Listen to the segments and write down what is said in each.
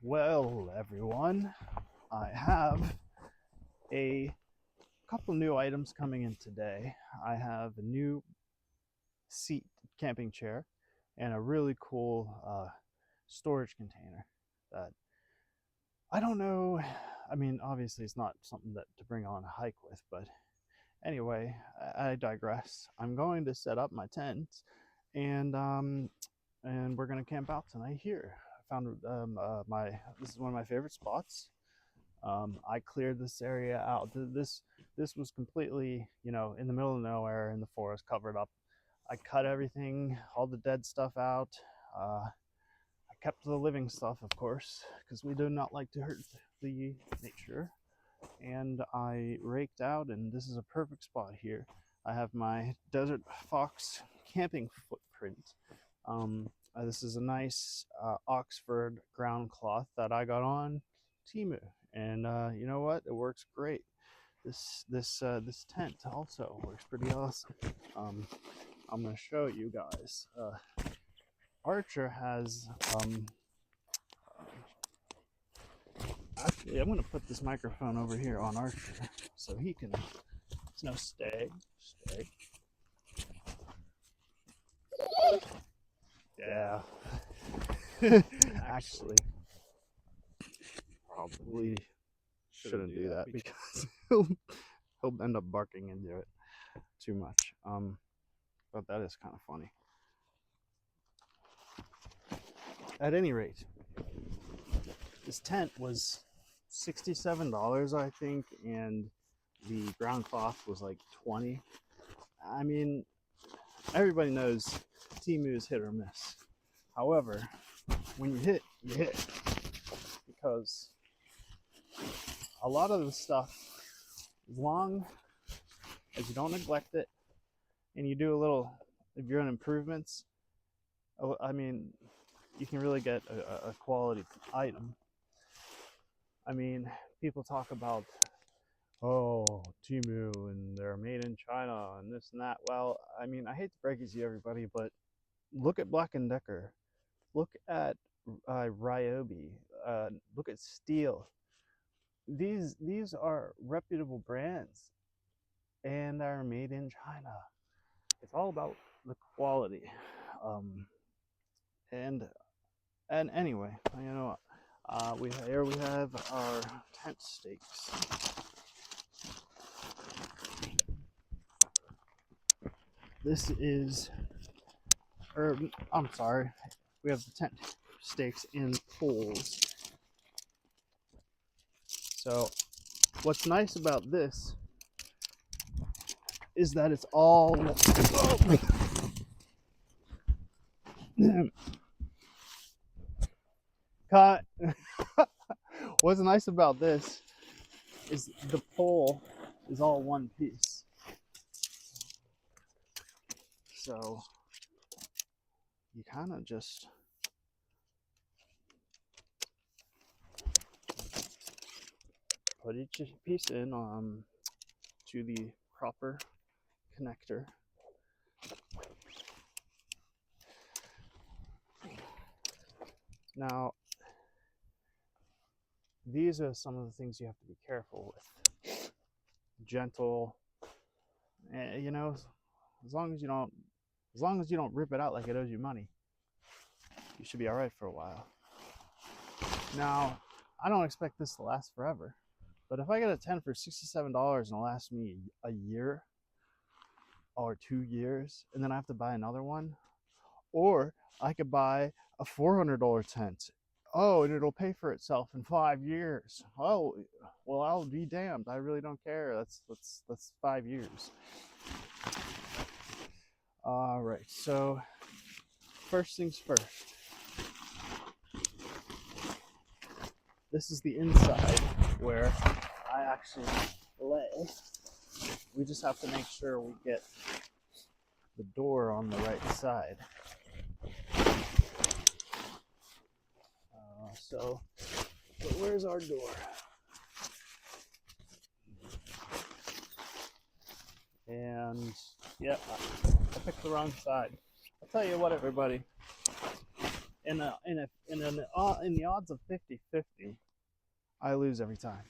Well, everyone, I have a couple new items coming in today. I have a new seat camping chair and a really cool storage container that I don't know. I mean, obviously, it's not something that to bring on a hike with, but anyway, I digress. I'm going to set up my tent and we're gonna camp out tonight here. I found my this is one of my favorite spots. I cleared this area out. This was completely, in the middle of nowhere in the forest, covered up. I cut everything, all the dead stuff out. I kept the living stuff, of course, because we do not like to hurt the nature. And I raked out, and this is a perfect spot here. I have my Desert Fox camping footprint. This is a nice Oxford ground cloth that I got on Temu, and you know what? It works great. This tent also works pretty awesome. I'm gonna show you guys. Archer has actually, I'm gonna put this microphone over here on Archer so he can. No, stay. Yeah. Actually, probably shouldn't do that because he'll end up barking into it too much. But that is kind of funny. At any rate, this tent was $67, I think, and the ground cloth was like $20. I mean, everybody knows Temu is hit or miss. However, when you hit, you hit. Because a lot of the stuff, as long as you don't neglect it and you do a little, if you're in improvements, I mean, you can really get a quality item. I mean, people talk about, oh, Temu and they're made in China and this and that. Well, I mean, I hate to break it to you, everybody, but look at Black & Decker. Look at Ryobi. Look at Steel. These are reputable brands, and they're made in China. It's all about the quality. And anyway, here we have our tent stakes. This is, I'm sorry, we have the tent stakes in poles. So what's nice about this is that it's all cut. What's nice about this is the pole is all one piece. So you kind of just put each piece in to the proper connector. Now, these are some of the things you have to be careful with. Gentle, as long as you don't rip it out like it owes you money, you should be all right for a while. Now, I don't expect this to last forever, but if I get a tent for $67 and it'll last me a year or 2 years, and then I have to buy another one, or I could buy a $400 tent. Oh, and it'll pay for itself in 5 years. Oh, well, I'll be damned. I really don't care. That's 5 years. All right. So, first things first. This is the inside where I actually lay. We just have to make sure we get the door on the right side. So where's our door? And yeah, I picked the wrong side. I'll tell you what, everybody. in the odds of 50-50, I lose every time.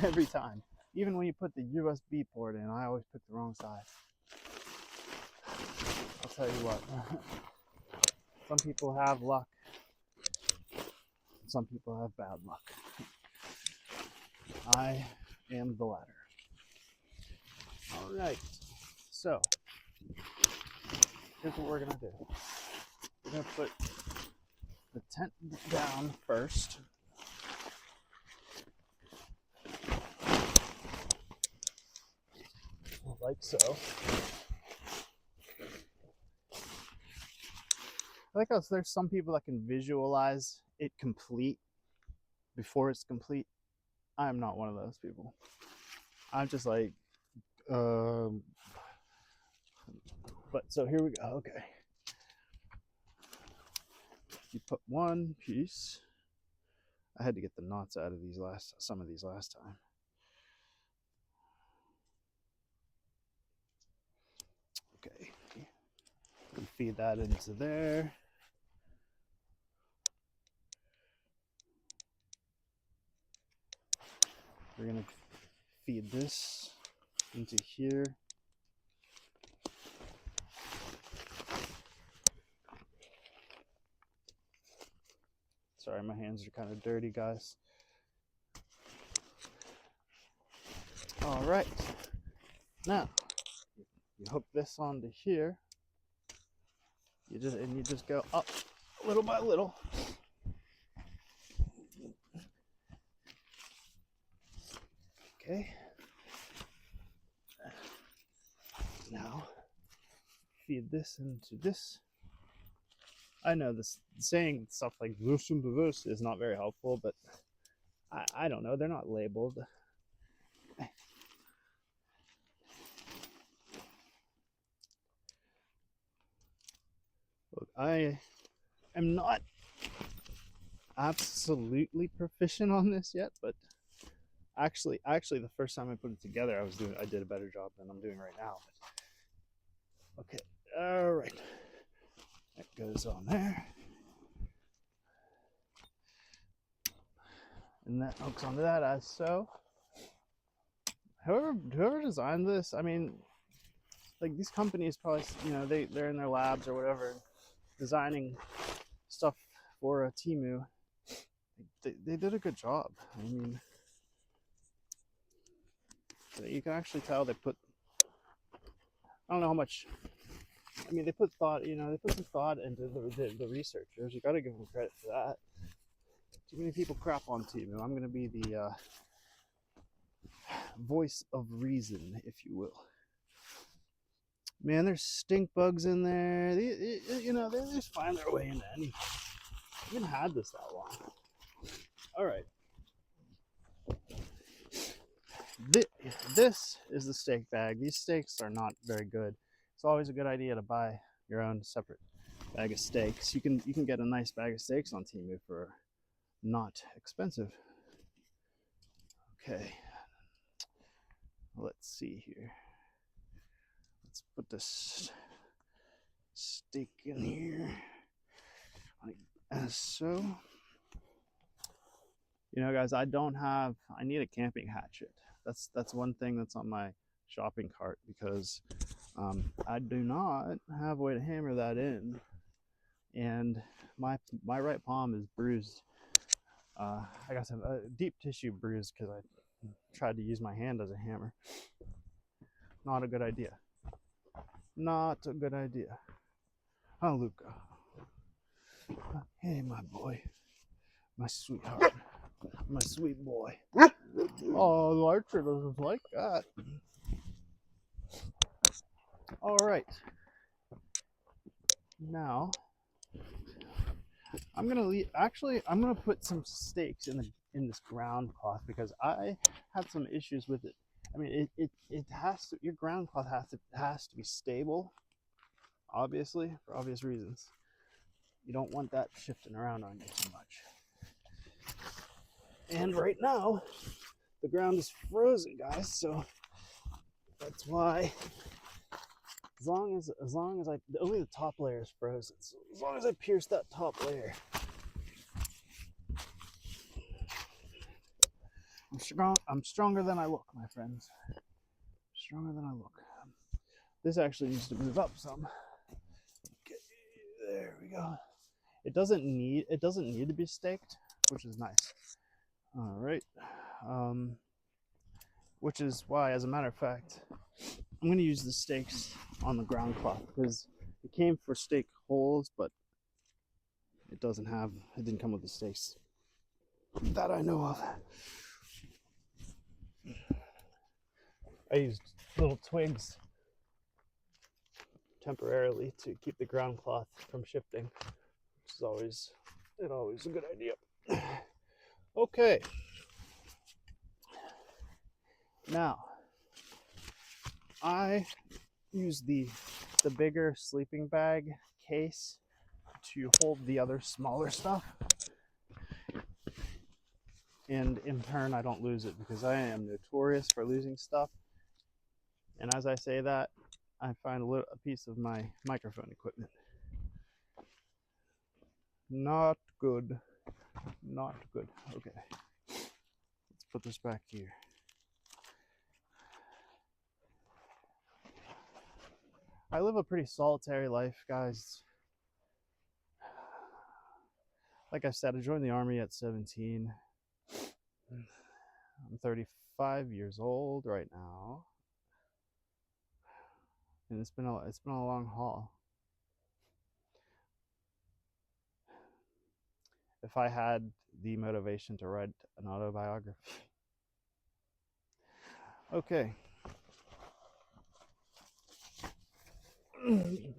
Every time. Even when you put the USB port in, I always pick the wrong side. I'll tell you what. Some people have luck. Some people have bad luck. I am the latter. All right. So, here's what we're going to do. We're going to put the tent down first. Like so. I like how there's some people that can visualize it complete before it's complete. I am not one of those people. I'm just like, but so here we go. Okay. You put one piece. I had to get the knots out of some of these last time. Okay. You feed that into there. We're gonna feed this into here. Sorry, my hands are kind of dirty, guys. All right. Now, you hook this onto here. You just go up little by little. Okay. Now, feed this into this. I know this saying stuff like this into this is not very helpful, but I don't know. They're not labeled. Look, I am not absolutely proficient on this yet, but actually the first time I put it together, I did a better job than I'm doing right now. But, okay, all right. That goes on there. And that hooks onto that as so. Whoever designed this, I mean, like these companies probably, they're in their labs or whatever, designing stuff for Temu. They did a good job. I mean, you can actually tell they put, I don't know how much, I mean, they put thought, they put some thought into the researchers. You got to give them credit for that. Too many people crap on Temu. I'm going to be the voice of reason, if you will. Man, there's stink bugs in there. They just find their way into anything. I haven't had this that long. All right. This is the steak bag. These steaks are not very good. It's always a good idea to buy your own separate bag of steaks. You can get a nice bag of steaks on Temu for not expensive. Okay. Let's see here. Let's put this steak in here like as so. Guys, I need a camping hatchet. That's one thing that's on my shopping cart because I do not have a way to hammer that in, and my right palm is bruised. I got some deep tissue bruise because I tried to use my hand as a hammer. Not a good idea. Not a good idea. Oh, Luca. Hey, my boy. My sweetheart. My sweet boy. Oh, the archer doesn't like that. All right. Now, I'm gonna put some steaks in this ground cloth because I had some issues with it. I mean, it has to. Your ground cloth has to be stable. Obviously, for obvious reasons. You don't want that shifting around on you too much. And right now, the ground is frozen, guys, so that's why As long as only the top layer is frozen. So as long as I pierce that top layer, I'm strong. I'm stronger than I look, my friends. Stronger than I look. This actually needs to move up some. Okay, there we go. It doesn't need to be staked, which is nice. All right. Which is why, as a matter of fact, I'm going to use the stakes on the ground cloth because it came for stake holes, but it didn't come with the stakes that I know of. I used little twigs temporarily to keep the ground cloth from shifting, which is always a good idea. Okay. Now, I use the bigger sleeping bag case to hold the other smaller stuff. And in turn, I don't lose it because I am notorious for losing stuff. And as I say that, I find a piece of my microphone equipment. Not good. Not good. Okay. Let's put this back here. I live a pretty solitary life, guys. Like I said, I joined the Army at 17. I'm 35 years old right now. And it's been a long haul. If I had the motivation to write an autobiography. Okay.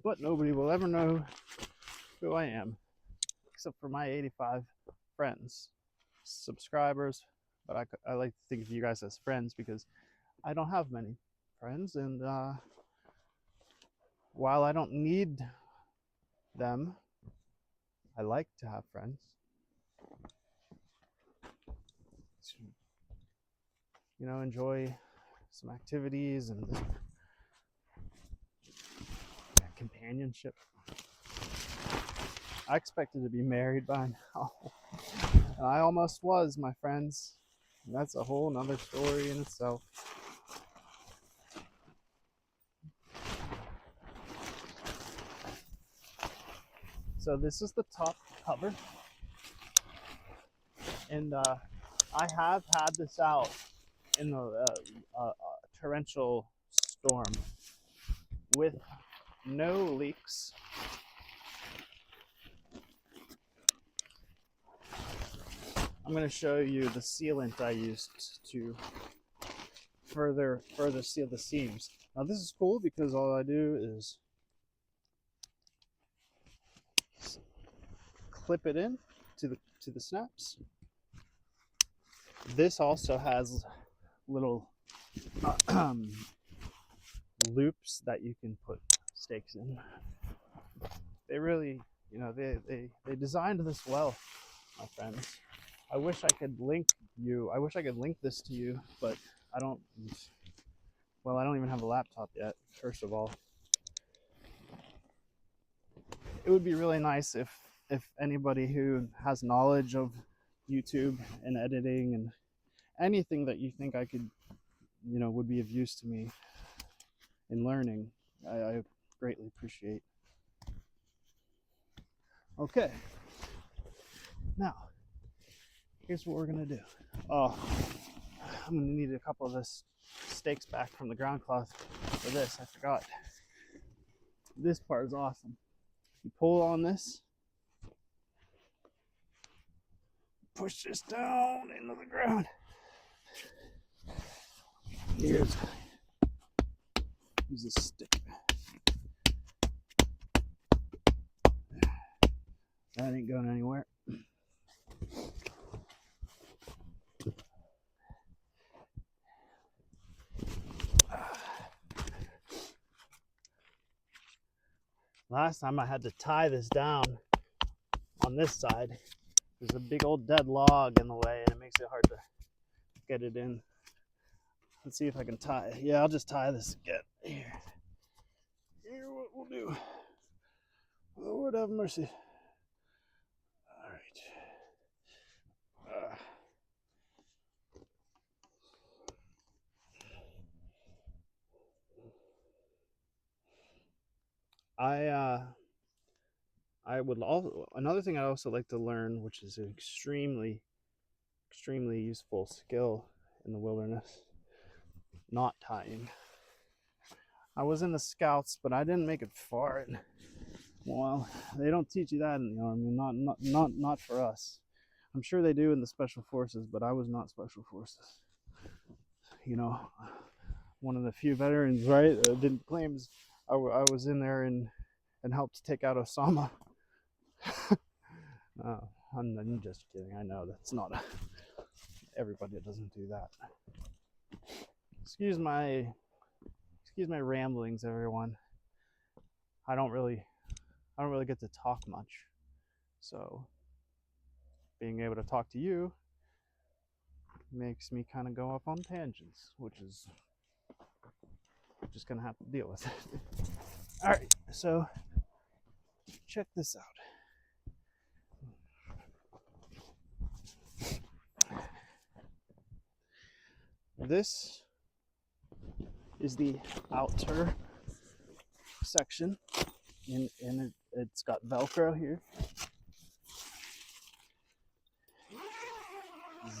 But nobody will ever know who I am, except for my 85 friends, subscribers. But I like to think of you guys as friends because I don't have many friends, and while I don't need them, I like to have friends. You know, enjoy some activities and companionship. I expected to be married by now, and I almost was, my friends. And that's a whole nother story in itself. So this is the top cover, and I have had this out in the torrential storm with no leaks. I'm going to show you the sealant I used to further seal the seams. Now this is cool because all I do is clip it in to the snaps. This also has little loops that you can put stakes in. They really, you know, they designed this well, my friends. I wish I could link this to you, but I don't even have a laptop yet, first of all. It would be really nice if anybody who has knowledge of YouTube and editing and anything that you think I could, you know, would be of use to me in learning, I greatly appreciate. Okay. Now, here's what we're gonna do. Oh, I'm gonna need a couple of the stakes back from the ground cloth for this. I forgot. This part is awesome. You pull on this, push this down into the ground. Use a stick. That ain't going anywhere. Last time I had to tie this down on this side. There's a big old dead log in the way and it makes it hard to get it in. Let's see if I can tie it. Yeah, I'll just tie this again. Here. Here, what we'll do. Lord have mercy. All right. I would also, another thing I also like to learn, which is an extremely useful skill in the wilderness, knot tying. I was in the Scouts, but I didn't make it far. And, well, they don't teach you that in the Army. Not for us. I'm sure they do in the Special Forces, but I was not Special Forces. You know, one of the few veterans, right? Didn't claim I was in there and helped take out Osama. I'm just kidding. I know that's not everybody doesn't do that. Excuse my ramblings, everyone. I don't really get to talk much, so being able to talk to you makes me kind of go off on tangents, which is just gonna have to deal with it. All right, so check this out. This is the outer section, and it's got Velcro here.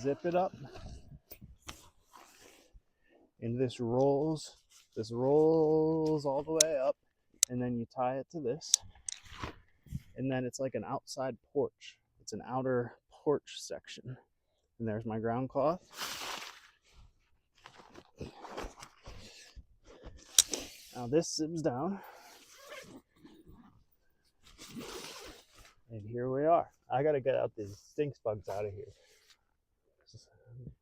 Zip it up, and this rolls all the way up, and then you tie it to this, and then it's like an outside porch. It's an outer porch section, and there's my ground cloth. Now this zips down, and here we are. I gotta get out these stink bugs out of here.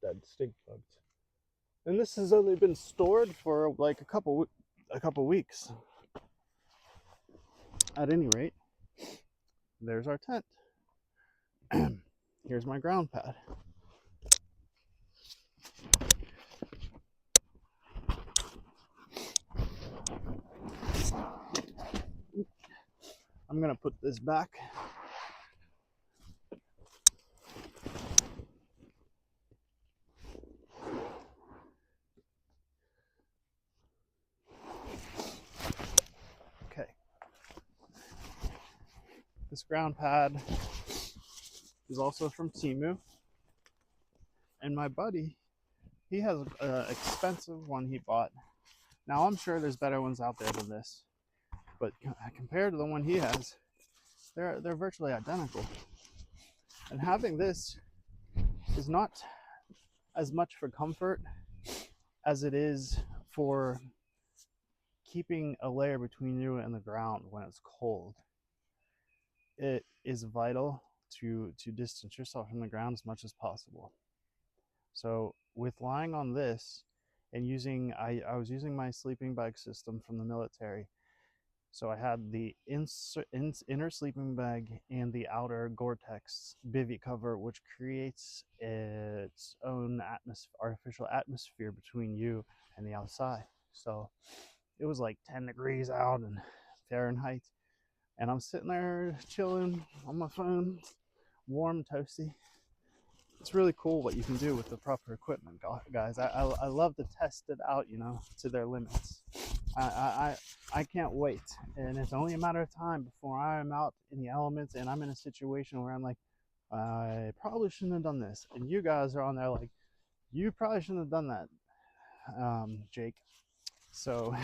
Dead stink bugs. And this has only been stored for like a couple weeks. At any rate, there's our tent. Here's my ground pad. I'm gonna put this back. Okay. This ground pad is also from Temu. And my buddy, he has an expensive one he bought. Now I'm sure there's better ones out there than this, but compared to the one he has, they're virtually identical. And having this is not as much for comfort as it is for keeping a layer between you and the ground when it's cold. It is vital to distance yourself from the ground as much as possible. So with lying on this and I was using my sleeping bag system from the military. So I had the inner sleeping bag and the outer Gore-Tex bivy cover, which creates its own artificial atmosphere between you and the outside. So it was like 10 degrees out and Fahrenheit. And I'm sitting there chilling on my phone, warm, toasty. It's really cool what you can do with the proper equipment, guys. I love to test it out, to their limits. I can't wait, and it's only a matter of time before I'm out in the elements and I'm in a situation where I'm like, I probably shouldn't have done this, and you guys are on there like, you probably shouldn't have done that, Jake. So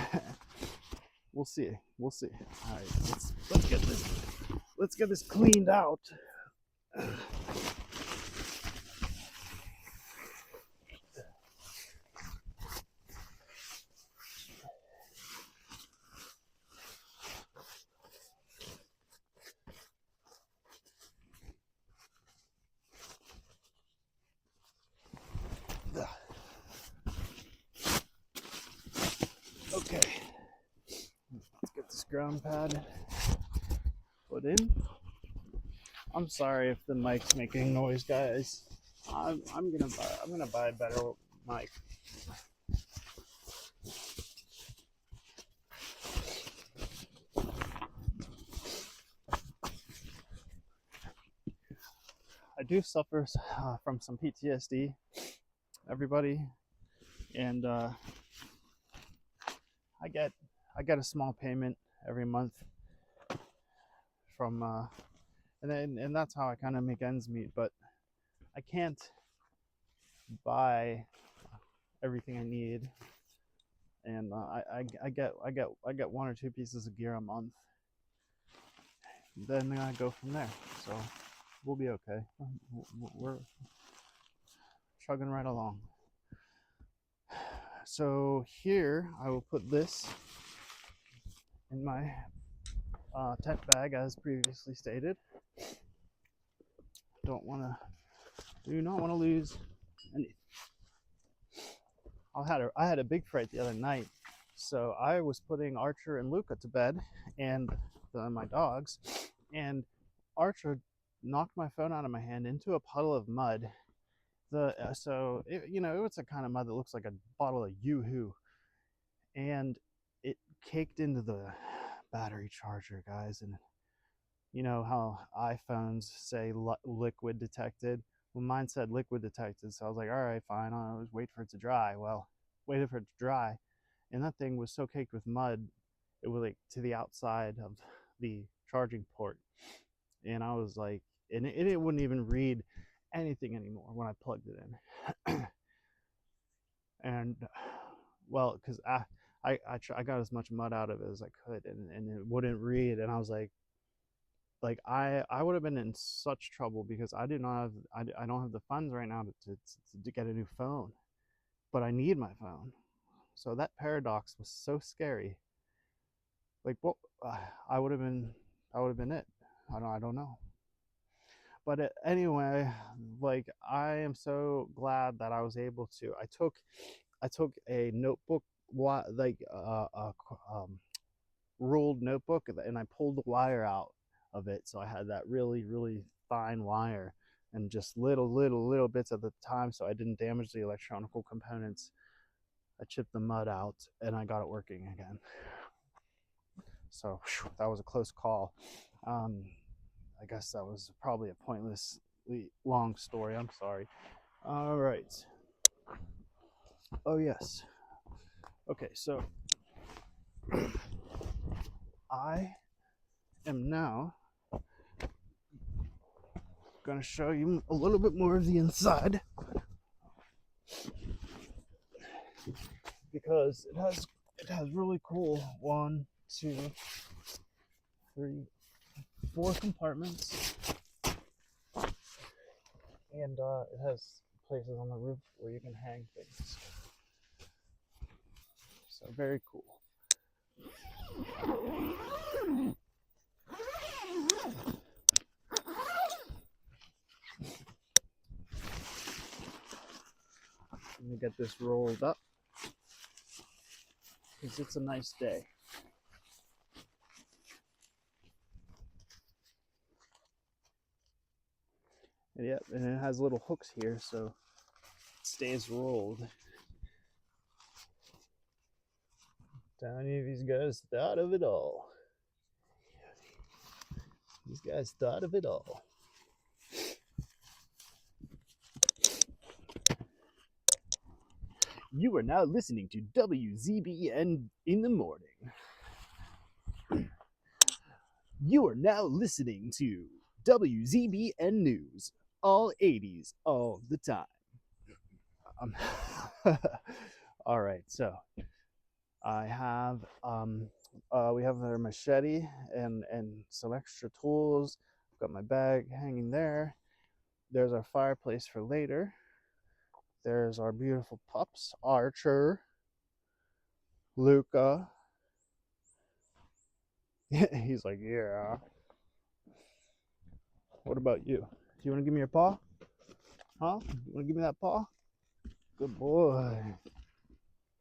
we'll see. All right, let's get this cleaned out. Okay, let's get this ground pad put in. I'm sorry if the mic's making noise, guys. I'm gonna buy a better mic. I do suffer from some PTSD, everybody, and I get a small payment every month from and that's how I kind of make ends meet. But I can't buy everything I need, and I get one or two pieces of gear a month. Then I go from there. So we'll be okay. We're chugging right along. So here I will put this in my tent bag as previously stated. Do not want to lose any. I had a big fright the other night. So I was putting Archer and Luca to bed and my dogs, and Archer knocked my phone out of my hand into a puddle of mud. So it, it was a kind of mud that looks like a bottle of Yoo-hoo, and it caked into the battery charger, guys. And you know how iPhones say liquid detected? Well, mine said liquid detected, so I was like, all right, fine, I'll just wait for it to dry. Well, waited for it to dry, and that thing was so caked with mud, it was like to the outside of the charging port. And I was like, and it wouldn't even read anything anymore when I plugged it in. And well, because I got as much mud out of it as I could, and it wouldn't read. And I was like I would have been in such trouble because I don't have the funds right now to get a new phone, but I need my phone. So that paradox was so scary. Like, what I would have been it. I don't know. But anyway, like, I am so glad that I was able to. I took a notebook, like ruled notebook, and I pulled the wire out of it, so I had that really, really fine wire, and just little bits at the time, so I didn't damage the electronic components. I chipped the mud out, and I got it working again. So that was a close call. I guess that was probably a pointlessly long story. I'm sorry. All right. Oh, yes. Okay, so I am now going to show you a little bit more of the inside, because it has really cool 1, 2, 3, 4 compartments, and it has places on the roof where you can hang things. So very cool. Let me get this rolled up, because it's a nice day. And yep, and it has little hooks here, so it stays rolled. Telling you, these guys thought of it all. These guys thought of it all. You are now listening to WZBN in the morning. You are now listening to WZBN News, all 80s, all the time. All right, so I have we have our machete and some extra tools. I've got my bag hanging there. There's our fireplace for later. There's our beautiful pups, Archer, Luca. He's like, yeah. What about you? Do you want to give me your paw? Huh? You want to give me that paw? Good boy.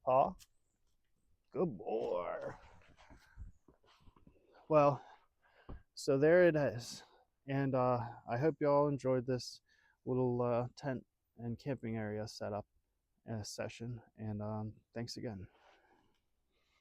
Paw? Good boy. Well, so there it is. And I hope you all enjoyed this little tent and camping area setup session. And thanks again.